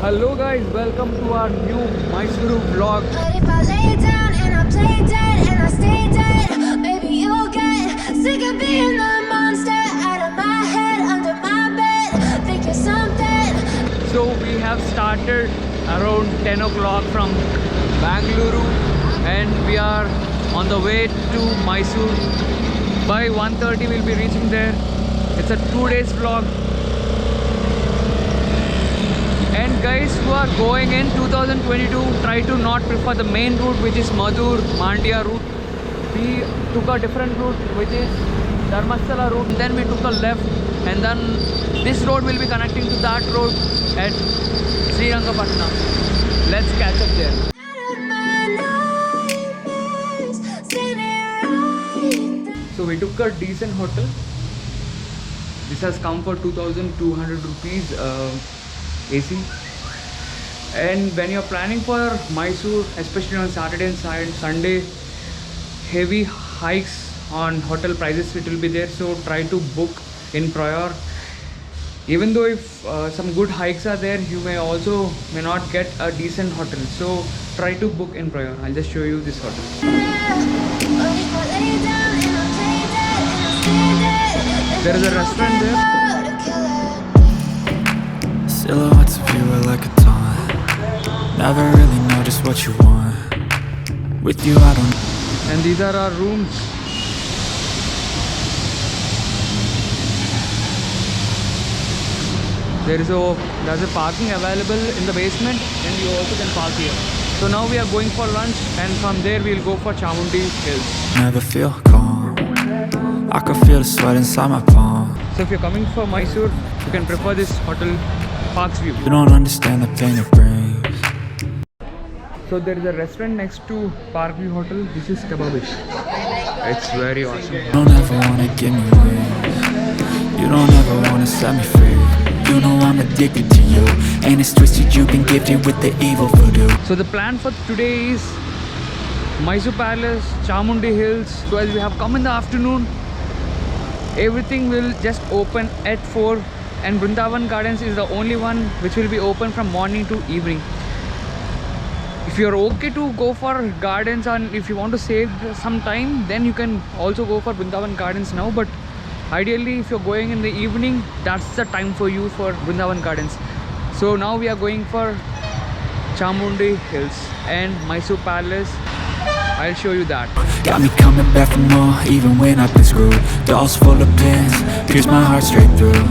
Hello guys, welcome to our new Mysore vlog. But if I lay down and I play dead and I stay dead, maybe you'll get sick of being the monster out of my head, under my bed, thinking something. So we have started around 10 o'clock from Bangalore and we are on the way to Mysore. By 1:30 we'll be reaching there. It's a 2 days vlog. And guys who are going in 2022, try to not prefer the main route, which is Madur Mandia route. We took a different route, which is Dharmasthala route. Then we took a left, and then this road will be connecting to that road at Srirangapatnam. Let's catch up there. Out of my nightmares, standing right there. So we took a decent hotel. This has come for 2,200 rupees AC. And when you're planning for Mysore, especially on Saturday and Sunday, heavy hikes on hotel prices it will be there. So try to book in prior. Even though if some good hikes are there, you may not get a decent hotel. So try to book in prior. I'll just show you this hotel. But if I lay down and I play dead and I stay dead, There is a restaurant there. Silhouettes of you are like a taunt. Never really know just what you want. With you I don't. And these are our rooms. There's a parking available in the basement, and you also can park here. So now we are going for lunch, and from there we'll go for Chamundi Hills. Never feel calm. I can feel the sweat inside my palm. So if you're coming for Mysore, you can prefer this hotel, Parks View. You don't understand the pain it brings. So there is a restaurant next to Parkview Hotel. This is Kebabish. It's very awesome. You don't ever wanna give me wings. You don't ever wanna set me free. You know I'm addicted to you, and it's twisted. You've been gifted with the evil voodoo. So the plan for today is Mysore Palace, Chamundi Hills. So as we have come in the afternoon, everything will just open at 4, and Brindavan Gardens is the only one which will be open from morning to evening. If you're okay to go for gardens and if you want to save some time, then you can also go for Brindavan Gardens now. But ideally, if you're going in the evening, that's the time for you for Brindavan Gardens. So now we are going for Chamundi Hills and Mysore Palace. I'll show you that. Got me coming back for more, even when I've been screwed. Dolls full of pins, pierce my heart straight through.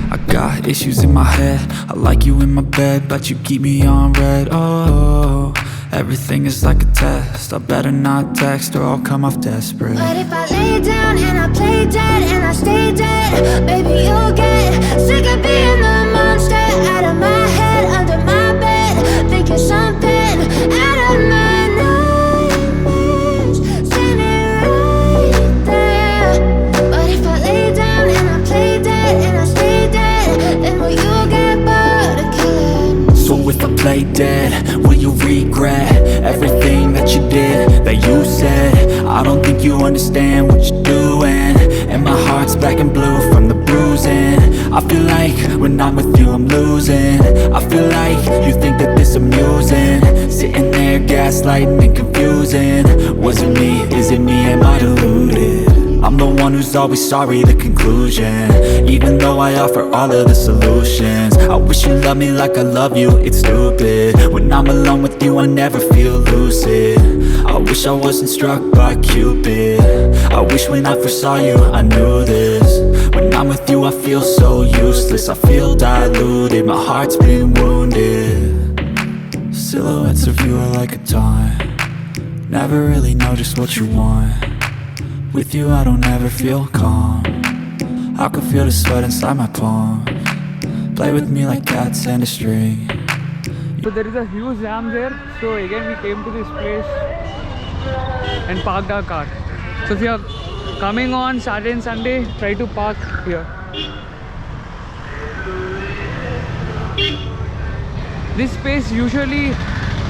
I got issues in my head, I like you in my bed, but you keep me on red. Oh, everything is like a test. I better not text or I'll come off desperate. But if I lay down and I play dead and I stay dead, baby you'll get sick of being the monster out of my head, under my bed, thinking something. Out of my nightmares, standing right there. But if I lay down and I play dead and I stay dead, then will you get bored of killing? So if I play dead, will you regret everything that you did, that you said? I don't think you understand what you're doing, and my heart's black and blue from the bruising. I feel like when I'm with you I'm losing. I feel like you think that this amusing, sitting there gaslighting and confusing. Was it me? Is it me? Am I deluded? I'm the one who's always sorry, the conclusion. Even though I offer all of the solutions, I wish you loved me like I love you, it's stupid. When I'm alone with you I never feel lucid. I wish I wasn't struck by Cupid. I wish when I first saw you I knew this. When I'm with you I feel so useless, I feel diluted, my heart's been wounded. Silhouettes of you are like a taunt. Never really know just what you want. With you I don't ever feel calm. I can feel the sweat inside my palm. Play with me like cats and a string. So there is a huge jam there. So again we came to this place and parked our car. So if you are coming on Saturday and Sunday, try to park here. This space usually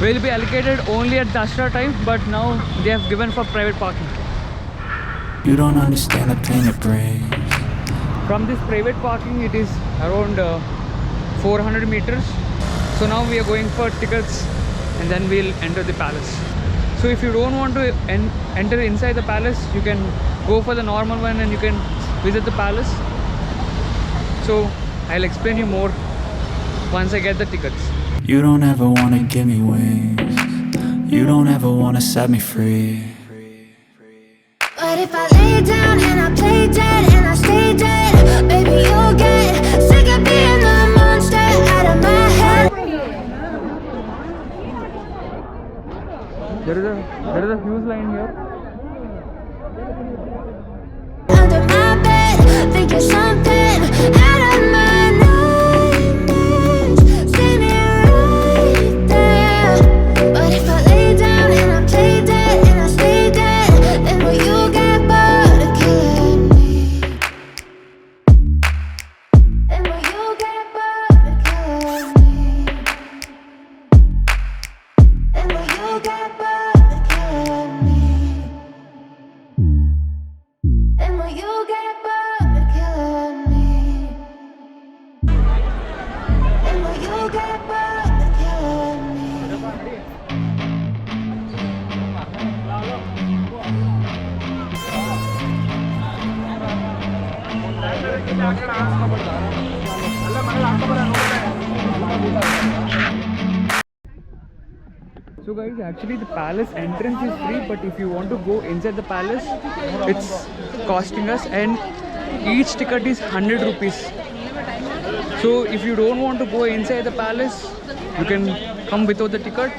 will be allocated only at Dashra time, but now they have given for private parking. You don't understand the pain it brings. From this private parking, it is around 400 meters. So now we are going for tickets and then we'll enter the palace. So if you don't want to enter inside the palace, you can go for the normal one and you can visit the palace. So I'll explain you more once I get the tickets. You don't ever wanna give me wings. You don't ever wanna set me free. But if I lay down and I play dead and I stay dead, baby, you'll get sick of being the monster out of my head. There is a huge line here. Under my bed, thinking something out of my nightmares, standing right there. But if I lay down and I play dead and I stay dead, then will you get bored of killing me? Then will you get bored of killing me? Then will you get bored of killing me? Then will you get bored of killing me? Then will you get bored of killing me? So guys, actually the palace entrance is free, but if you want to go inside the palace, it's costing us, and each ticket is 100 rupees. So if you don't want to go inside the palace, you can come without the ticket,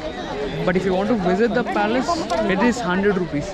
but if you want to visit the palace, it is 100 rupees.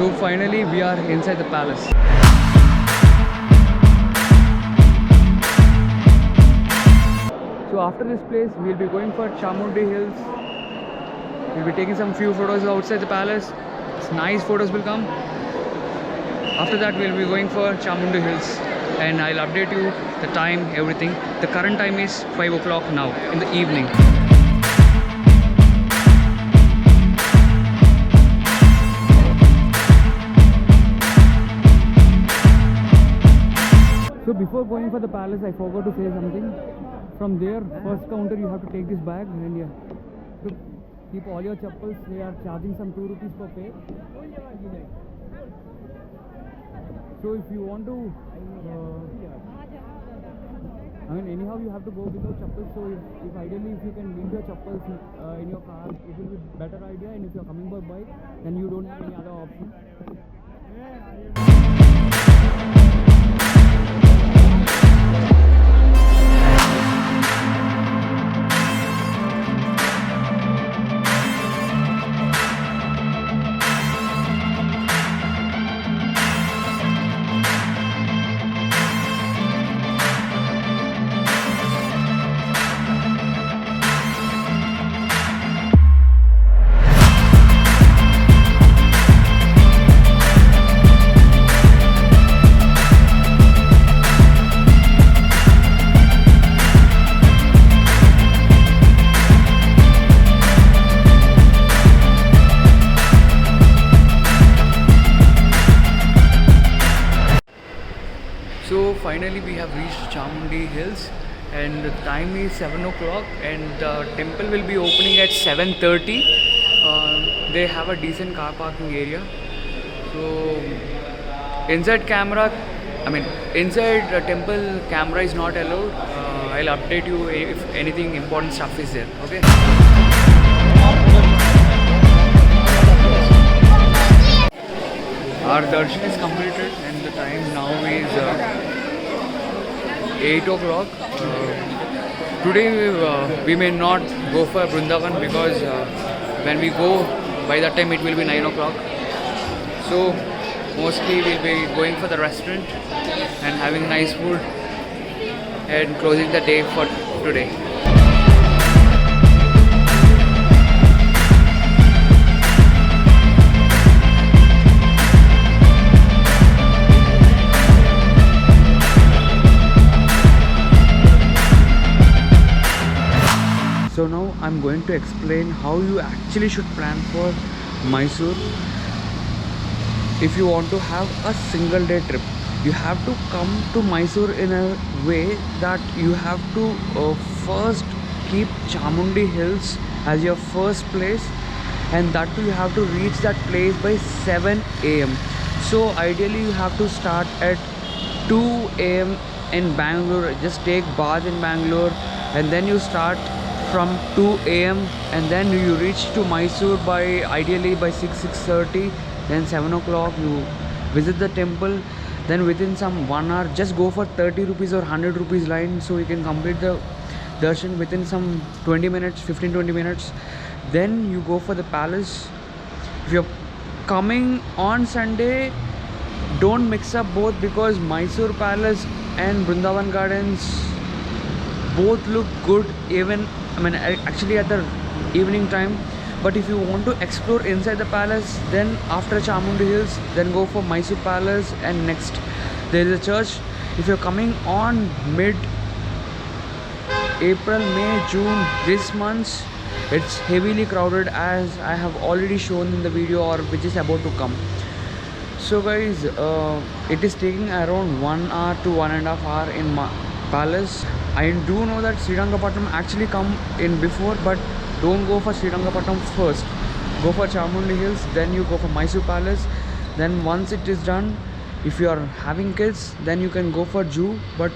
So finally we are inside the palace. So after this place we'll be going for Chamundi Hills. We'll be taking some few photos outside the palace. Nice photos will come. After that we'll be going for Chamundi Hills and I'll update you the time, everything. The current time is 5 o'clock now in the evening. So before going for the palace, I forgot to say something. From there, first counter, you have to take this bag and you have to keep all your chappals. They are charging some 2 rupees per pair. So if you want to, anyhow you have to go without chappals. So if ideally if you can leave your chappals in your car, it will be better idea. And if you are coming by bike, then you don't have any other option. So finally we have reached Chamundi Hills and the time is 7 o'clock and the temple will be opening at 7:30. They have a decent car parking area So inside temple camera is not allowed. I'll update you if anything important stuff is there. Okay. Our darshan is completed and the time now is 8 o'clock. Today we may not go for Brindavan because when we go, by that time it will be 9 o'clock. So mostly we'll be going for the restaurant and having nice food and closing the day for today. So now I'm going to explain how you actually should plan for Mysore. If you want to have a single day trip, you have to come to Mysore in a way that you have to first keep Chamundi Hills as your first place, and that too you have to reach that place by 7 a.m. So ideally you have to start at 2 a.m. in Bangalore. Just take bath in Bangalore and then you start from 2 a.m. and then you reach to Mysore by ideally by 6:30. Then 7 o'clock you visit the temple. Then within some 1 hour, just go for 30 rupees or 100 rupees line, so you can complete the darshan within some 20 minutes, 15-20 minutes. Then you go for the palace. If you're coming on Sunday, don't mix up both, because Mysore Palace and Brindavan Gardens both look good even actually at the evening time. But if you want to explore inside the palace, then after Chamundi Hills, then go for Mysore Palace, and next there is a church. If you're coming on mid April, May, June, this months, it's heavily crowded, as I have already shown in the video or which is about to come. So guys, it is taking around 1 hour to 1.5 hours in palace. I do know that Srirangapatnam actually come in before, but don't go for Srirangapatnam first. Go for Chamundi Hills, then you go for Mysore Palace. Then once it is done, if you are having kids, then you can go for Zoo. But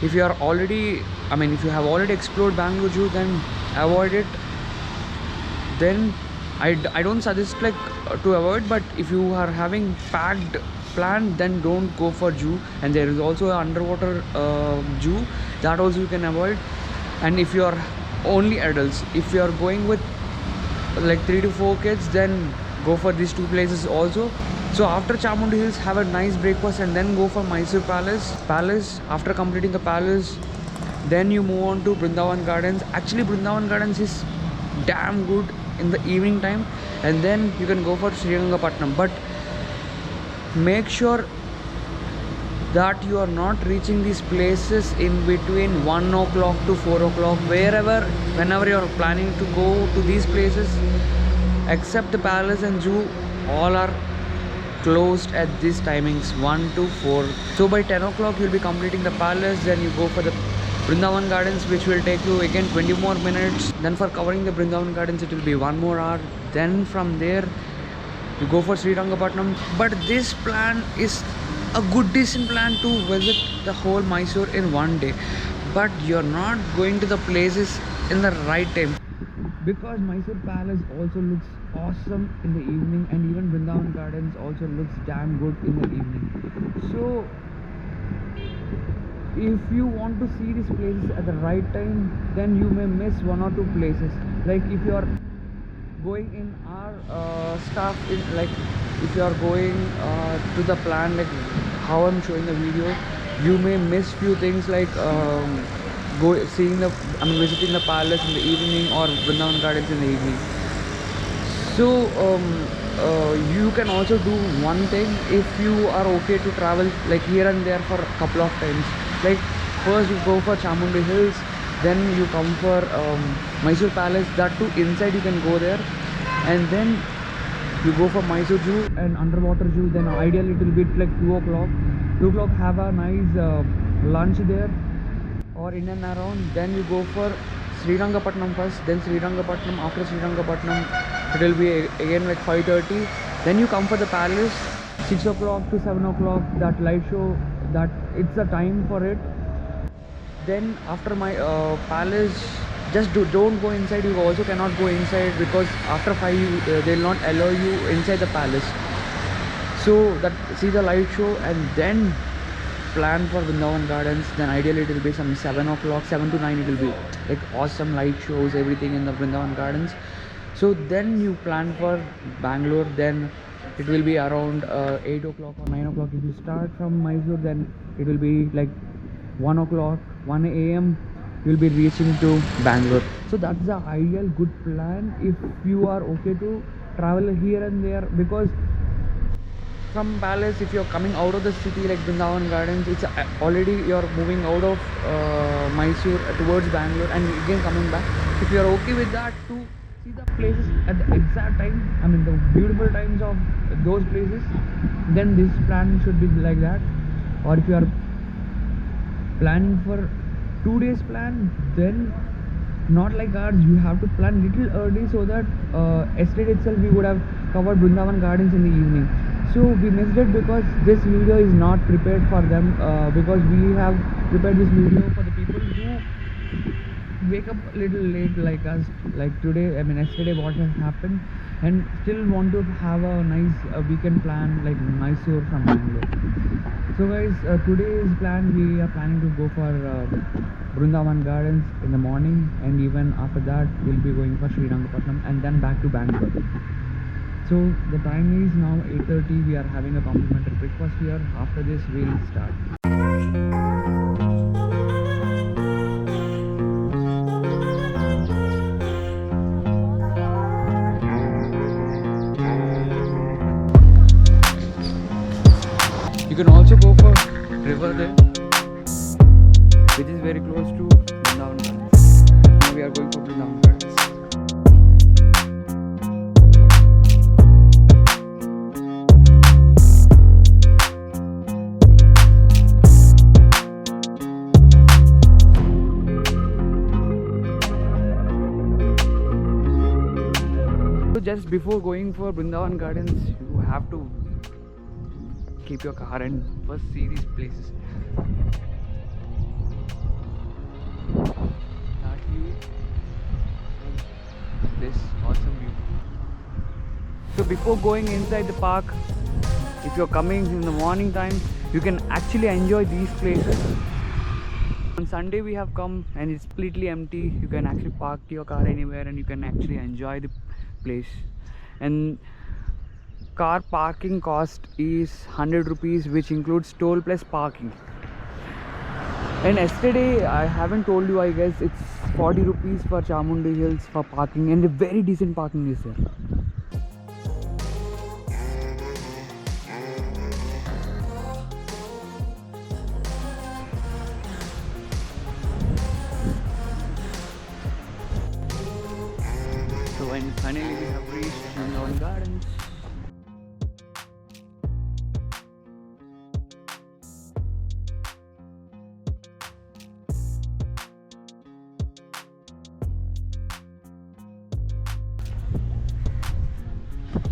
if you are already, if you have already explored Bangalore Zoo, then avoid it. Then I don't suggest to avoid, but if you are having packed plan, then don't go for Zoo. And there is also an underwater Zoo, that also you can avoid. And if you are only adults, if you are going with 3 to 4 kids, then go for these two places also. So after Chamundi Hills, have a nice breakfast and then go for Mysore Palace. After completing the palace, then you move on to Brindavan Gardens. Actually Brindavan Gardens is damn good in the evening time, and then you can go for Srirangapatnam. But make sure that you are not reaching these places in between 1 o'clock to 4 o'clock. Whenever you are planning to go to these places, except the palace and Zoo, all are closed at these timings, 1 to 4. So by 10 o'clock you'll be completing the palace. Then you go for the Brindavan Gardens, which will take you again 20 more minutes. Then for covering the Brindavan Gardens, it will be 1 more hour. Then from there you go for Srirangapatnam. But this plan is a good decent plan to visit the whole Mysore in one day, but you're not going to the places in the right time, because Mysore Palace also looks awesome in the evening, and even Brindavan Gardens also looks damn good in the evening. So if you want to see these places at the right time, then you may miss 1 or 2 places. Like if you are going in our stuff, if you are going to the plan like how I'm showing the video, you may miss few things like visiting the palace in the evening or Brindavan Gardens in the evening. So you can also do one thing, if you are okay to travel here and there for a couple of times. First you go for Chamundi Hills, then you come for Mysore Palace, that too inside you can go there, and then you go for Mysore Zoo and underwater Zoo. Then ideally it will be 2 o'clock. 2 o'clock have a nice lunch there or in and around. Then you go for Srirangapatnam first, then Srirangapatnam. After Srirangapatnam it will be again 5:30. Then you come for the palace, 6 o'clock to 7 o'clock, that light show, that it's the time for it. Then after my palace, just don't go inside. You also cannot go inside because after 5 they'll not allow you inside the palace. So that see the light show and then plan for Brindavan Gardens. Then ideally it will be some 7 o'clock, 7 to 9 it will be like awesome light shows, everything in the Brindavan Gardens. So then you plan for Bangalore. Then it will be around 8 o'clock or 9 o'clock. If you start from Mysore, then it will be like 1 o'clock, 1 a.m. you will be reaching to Bangalore. So that's the ideal good plan if you are okay to travel here and there, because from palace, if you're coming out of the city like Brindavan Gardens, it's already you're moving out of Mysore towards Bangalore and again coming back. If you're okay with that, to see the places at the exact time, I mean the beautiful times of those places, then this plan should be like that. Or if you are planning for 2 days plan, then not like ours, you have to plan little early so that yesterday itself we would have covered Brindavan Gardens in the evening. So we missed it because this video is not prepared for them, because we have prepared this video for the people who wake up a little late like us, like today, I mean yesterday what has happened, and still want to have a nice weekend plan like Mysore from Bangalore. So guys, today's plan, we are planning to go for Brindavan Gardens in the morning, and even after that we'll be going for Srirangapatnam and then back to Bangalore. So the time is now 8:30. We are having a complimentary breakfast here. After this we'll start. You can also go for river there, which is very close to Brindavan Gardens. Now we are going for Brindavan Gardens. So just before going for Brindavan Gardens, you have to keep your car and first see these places. That view, this awesome view. So before going inside the park, if you're coming in the morning time, you can actually enjoy these places. On Sunday we have come and it's completely empty. You can actually park your car anywhere and you can actually enjoy the place. And car parking cost is 100 rupees, which includes toll plus parking. And yesterday, I haven't told you, I guess it's 40 rupees for Chamundi Hills for parking, and a very decent parking is there. So and finally we have reached Brindavan Gardens.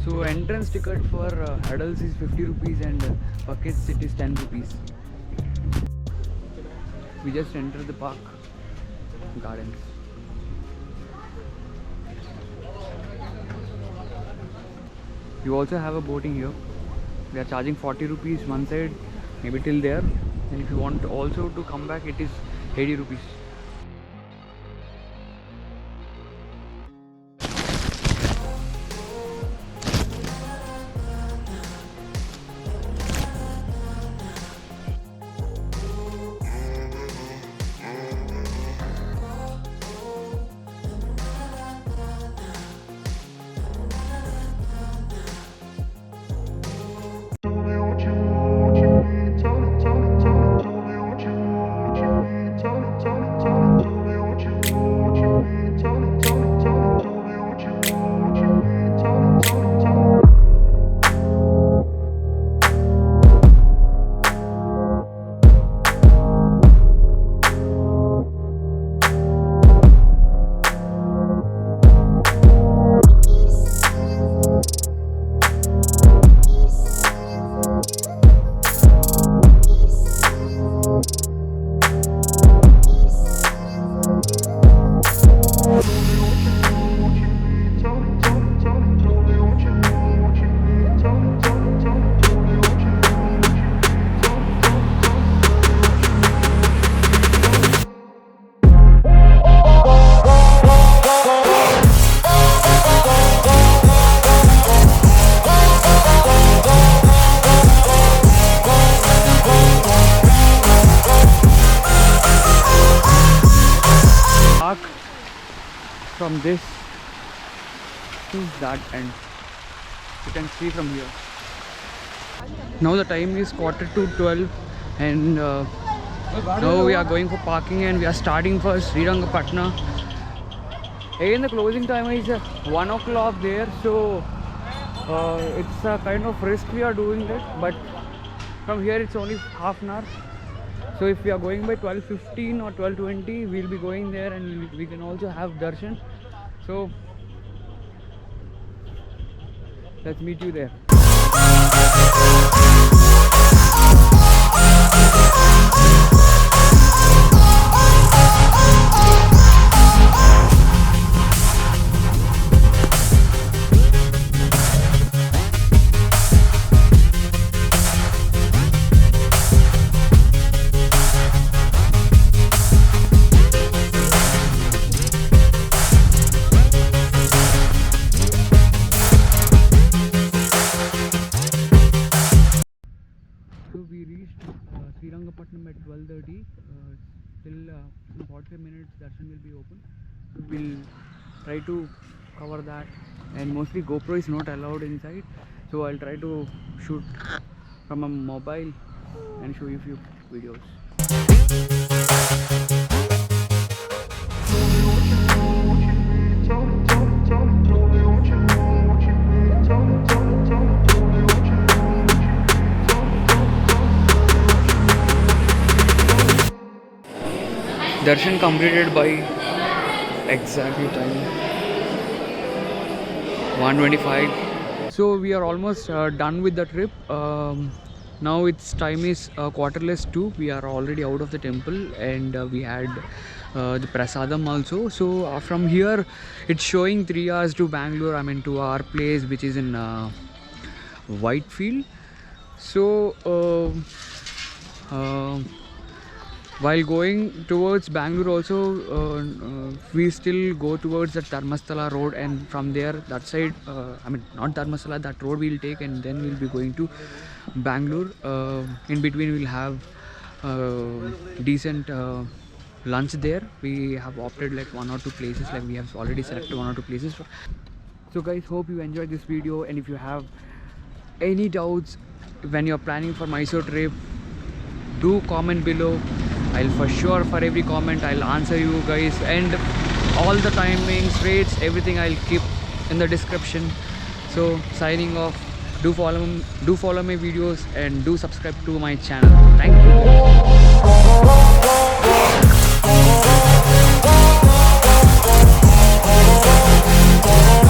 So entrance ticket for adults is 50 rupees and for kids it is 10 rupees. We just entered the park gardens. You also have a boating here. They are charging 40 rupees one side, maybe till there. And if you want also to come back, it is 80 rupees. Tell me what you need, from this to that end. You can see from here. Now the time is 11:45 and now we are going for parking and we are starting for Srirangapatnam. Again the closing time is 1 o'clock there, so it's a kind of risk we are doing that, but from here it's only half an hour. So if we are going by 12:15 or 12:20, we'll be going there and we can also have darshan. So let's meet you there. So we reached Srirangapatnam at 12:30. Till 45 minutes darshan will be open. So we'll try to cover that, and mostly GoPro is not allowed inside. So I'll try to shoot from a mobile and show you a few videos. Darshan completed by exactly time 1:25. So we are almost done with the trip. Now its time is 2:45. We are already out of the temple and we had the prasadam also. So from here it's showing 3 hours to Bangalore, I mean to our place, which is in Whitefield. So while going towards Bangalore also, we still go towards the Dharmasthala road, and from there that side, I mean not Dharmasthala, that road we'll take and then we'll be going to Bangalore. In between we'll have decent lunch there. We have opted like 1 or 2 places, like we have already selected 1 or 2 places. So guys, hope you enjoyed this video, and if you have any doubts when you're planning for Mysore trip, do comment below. I'll for sure, for every comment I'll answer you guys, and all the timings, rates, everything I'll keep in the description. So signing off. Do follow my videos and do subscribe to my channel. Thank you.